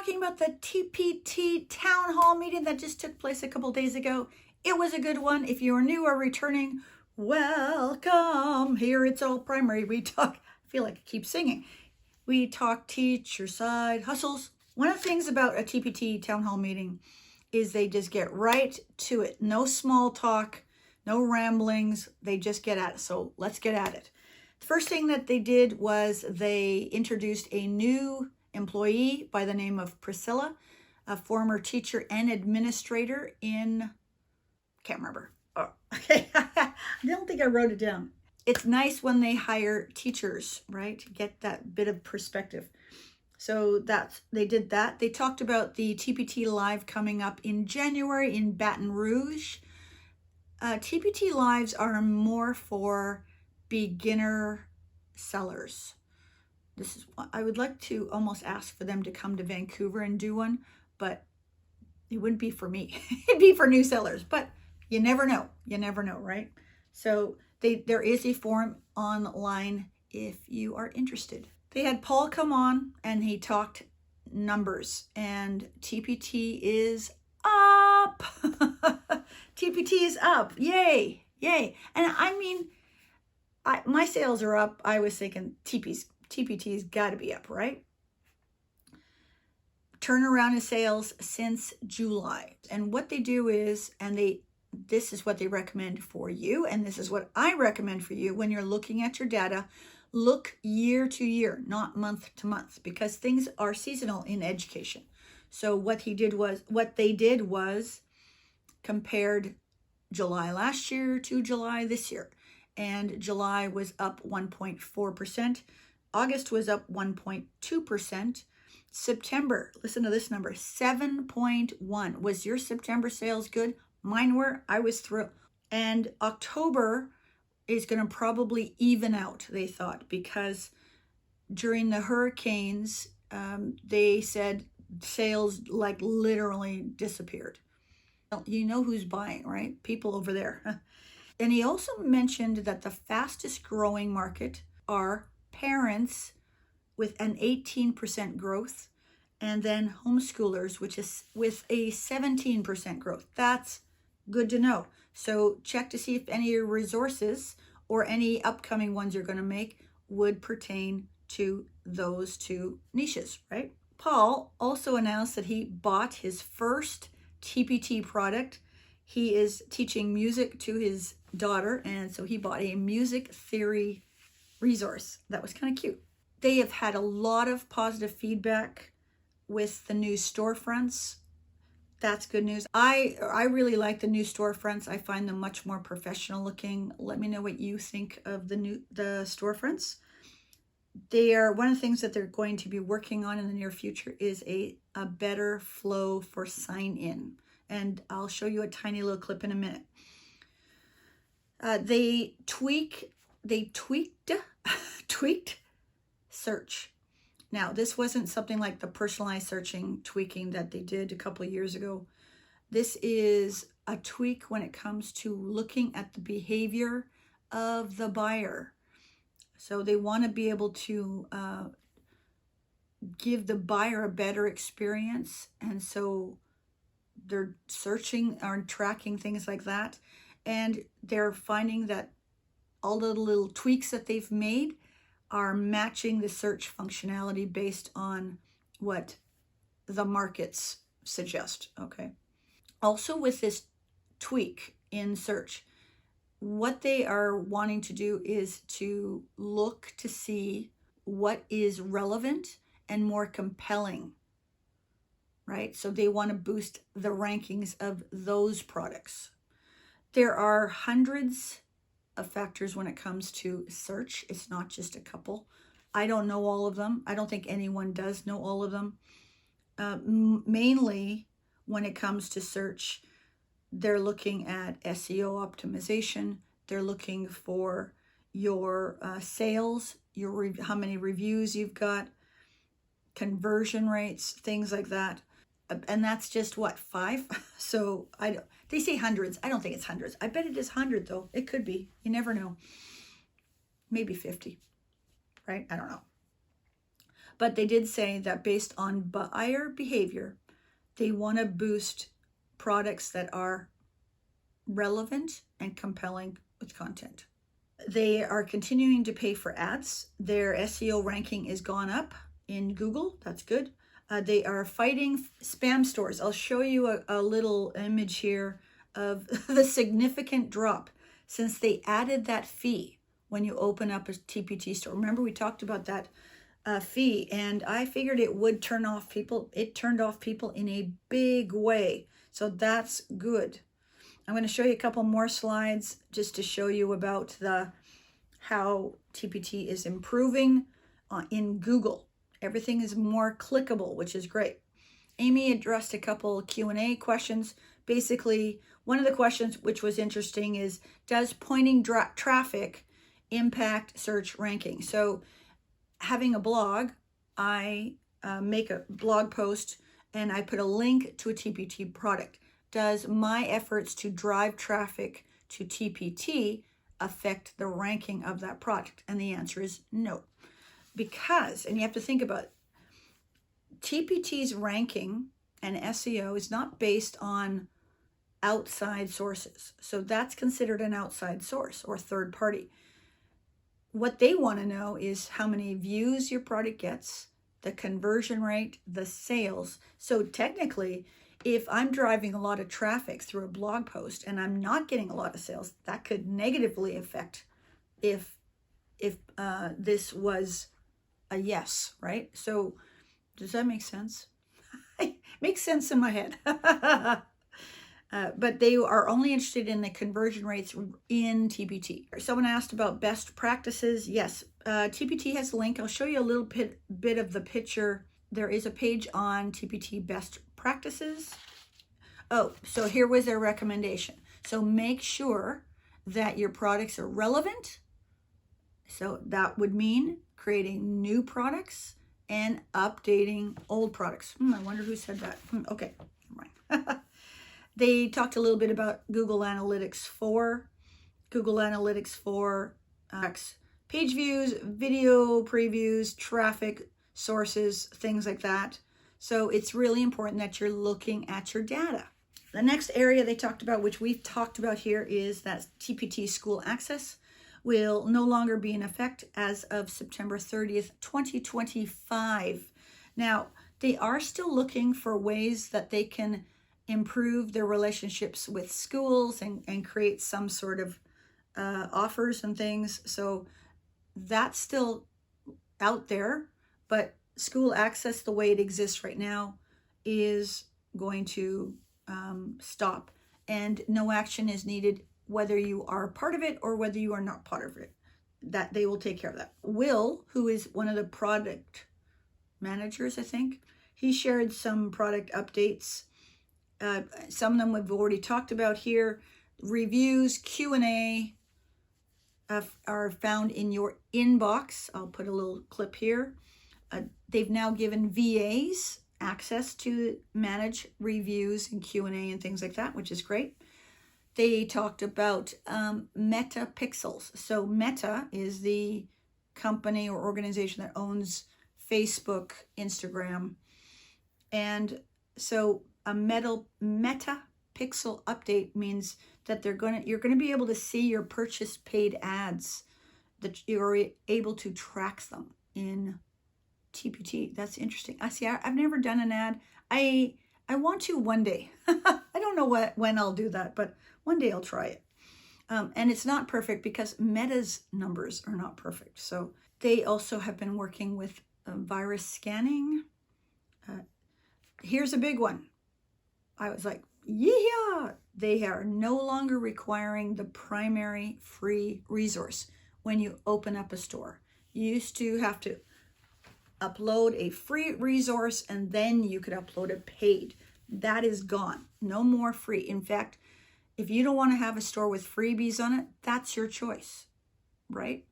talking about the TPT town hall meeting that just took place a couple days ago. It was a good one. If you are new or returning, welcome. Here it's all primary. We talk, I feel like I keep singing. We talk teacher side hustles. One of the things about a TPT town hall meeting is they just get right to it. No small talk, no ramblings. They just get at it. So let's get at it. The first thing that they did was they introduced a new employee by the name of Priscilla, a former teacher and administrator in, can't remember. Oh, okay. I don't think I wrote it down. It's nice when they hire teachers, right? To get that bit of perspective. So they did that. They talked about the TPT Live coming up in January in Baton Rouge. TPT Lives are more for beginner sellers. This is, I would like to almost ask for them to come to Vancouver and do one, but it wouldn't be for me. It'd be for new sellers, but you never know. You never know, right? So there is a forum online if you are interested. They had Paul come on and he talked numbers, and TPT is up. TPT is up. Yay. Yay. And I mean, my sales are up. I was thinking TPT's got to be up, right? Turnaround in sales since July. And what they do is, this is what they recommend for you, and this is what I recommend for you when you're looking at your data. Look year to year, not month to month, because things are seasonal in education. So what they did was compared July last year to July this year. And July was up 1.4%. August was up 1.2%. September, listen to this number, 7.1. Was your September sales good? Mine were. I was thrilled. And October is going to probably even out, they thought, because during the hurricanes, they said sales like literally disappeared. You know who's buying, right? People over there. And he also mentioned that the fastest growing market are parents with an 18% growth, and then homeschoolers, which is with a 17% growth. That's good to know. So check to see if any of your resources or any upcoming ones you're going to make would pertain to those two niches, right? Paul also announced that he bought his first TPT product. He is teaching music to his daughter, and so he bought a music theory resource. That was kind of cute. They have had a lot of positive feedback with the new storefronts. That's good news. I really like the new storefronts. I find them much more professional looking. Let me know what you think of the storefronts. They are one of the things that they're going to be working on in the near future is a better flow for sign in. And I'll show you a tiny little clip in a minute. They tweaked search. Now, this wasn't something like the personalized searching tweaking that they did a couple of years ago. This is a tweak when it comes to looking at the behavior of the buyer. So they want to be able to give the buyer a better experience. And so they're searching or tracking things like that. And they're finding that all the little tweaks that they've made are matching the search functionality based on what the markets suggest, okay? Also with this tweak in search, what they are wanting to do is to look to see what is relevant and more compelling, right? So they want to boost the rankings of those products. There are hundreds of factors when it comes to search. It's not just a couple. I don't know all of them. I don't think anyone does know all of them. Mainly when it comes to search, they're looking at SEO optimization. They're looking for your sales, how many reviews you've got, conversion rates, things like that. And that's just what, 5? So they say hundreds. I don't think it's hundreds. I bet it is 100 though. It could be. You never know. Maybe 50, right? I don't know. But they did say that based on buyer behavior, they want to boost products that are relevant and compelling with content. They are continuing to pay for ads. Their SEO ranking is gone up in Google. That's good. They are fighting spam stores. I'll show you a little image here of the significant drop since they added that fee when you open up a TPT store. Remember, we talked about that fee, and I figured it would turn off people. It turned off people in a big way. So that's good. I'm going to show you a couple more slides just to show you about how TPT is improving in Google. Everything is more clickable, which is great. Amy addressed a couple Q&A questions. Basically, one of the questions which was interesting is, does pointing traffic impact search ranking? So having a blog, I make a blog post and I put a link to a TPT product. Does my efforts to drive traffic to TPT affect the ranking of that product? And the answer is no. Because, and you have to think about it, TPT's ranking and SEO is not based on outside sources. So that's considered an outside source or third party. What they want to know is how many views your product gets, the conversion rate, the sales. So technically, if I'm driving a lot of traffic through a blog post and I'm not getting a lot of sales, that could negatively affect if this was a yes, right? So does that make sense? Makes sense in my head. But they are only interested in the conversion rates in TPT. Someone asked about best practices. Yes, TPT has a link. I'll show you a little bit of the picture. There is a page on TPT best practices. Oh, so here was their recommendation. So make sure that your products are relevant. So that would mean creating new products and updating old products. I wonder who said that. Okay, right. They talked a little bit about Google Analytics 4. Google Analytics 4 page views, video previews, traffic sources, things like that. So it's really important that you're looking at your data. The next area they talked about, which we've talked about here, is that TPT School Access will no longer be in effect as of September 30th, 2025. Now, they are still looking for ways that they can improve their relationships with schools and create some sort of offers and things. So that's still out there, but school access, the way it exists right now, is going to stop, and no action is needed whether you are part of it or whether you are not part of it. That they will take care of that. Will, who is one of the product managers, I think, he shared some product updates. Some of them we've already talked about here. Reviews, Q&A are found in your inbox. I'll put a little clip here. They've now given VAs access to manage reviews and Q&A and things like that, which is great. They talked about Meta Pixels. So Meta is the company or organization that owns Facebook, Instagram. And so a Meta Pixel update means that you're going to be able to see your purchase paid ads, that you're able to track them in TPT. That's interesting. I've never done an ad. I want to one day. I don't know when I'll do that, but one day I'll try it. And it's not perfect because Meta's numbers are not perfect. So they also have been working with virus scanning. Here's a big one. I was like, yeah, they are no longer requiring the primary free resource when you open up a store. You used to have to upload a free resource and then you could upload a paid. That is gone. No more free. In fact, if you don't want to have a store with freebies on it, that's your choice, right?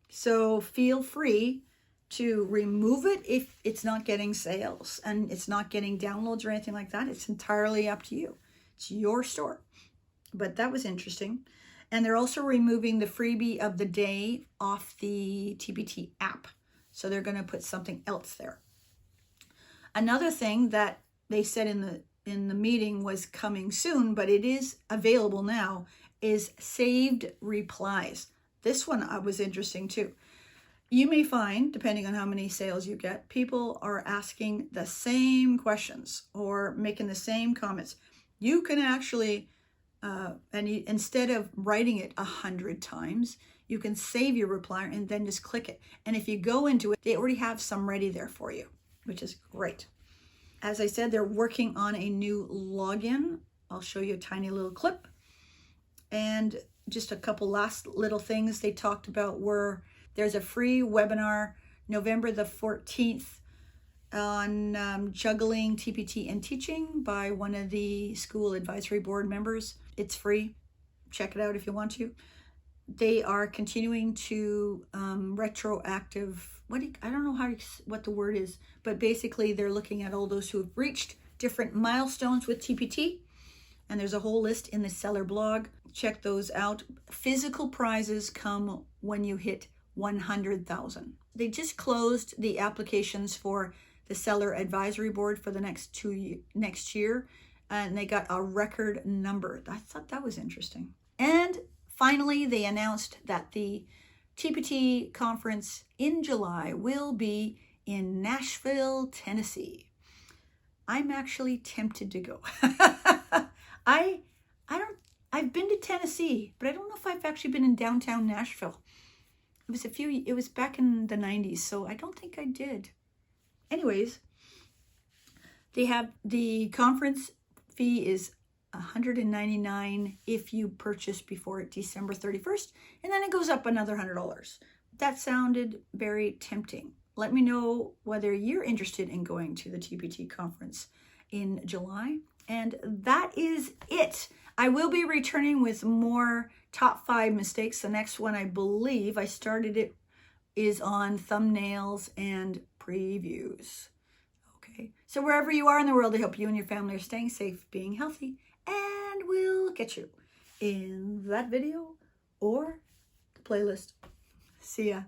So feel free to remove it if it's not getting sales and it's not getting downloads or anything like that. It's entirely up to you. It's your store. But that was interesting. And they're also removing the freebie of the day off the TPT app. So they're going to put something else there. Another thing that they said in the meeting was coming soon, but it is available now, is saved replies. This one was interesting too. You may find, depending on how many sales you get, people are asking the same questions or making the same comments. You can actually, instead of writing it 100 times, you can save your reply and then just click it. And if you go into it, they already have some ready there for you, which is great. As I said, they're working on a new login. I'll show you a tiny little clip. And just a couple last little things they talked about were, there's a free webinar November the 14th on juggling TPT and teaching by one of the school advisory board members. It's free. Check it out if you want to. They are continuing to retroactive, I don't know what the word is, but basically they're looking at all those who have reached different milestones with TPT. And there's a whole list in the seller blog. Check those out. Physical prizes come when you hit 100,000. They just closed the applications for the seller advisory board for the next year, and they got a record number. I thought that was interesting. And finally, they announced that the TPT conference in July will be in Nashville, Tennessee. I'm actually tempted to go. I've been to Tennessee, but I don't know if I've actually been in downtown Nashville. It was back in the 90s, so I don't think I did. Anyways, they have the conference fee is $199 if you purchase before December 31st, and then it goes up another $100. That sounded very tempting. Let me know whether you're interested in going to the TPT conference in July. And that is it. I will be returning with more top 5 mistakes. The next one, I believe I started it, is on thumbnails and previews. Okay, so wherever you are in the world, I hope you and your family are staying safe, being healthy, and we'll catch you in that video or the playlist. See ya.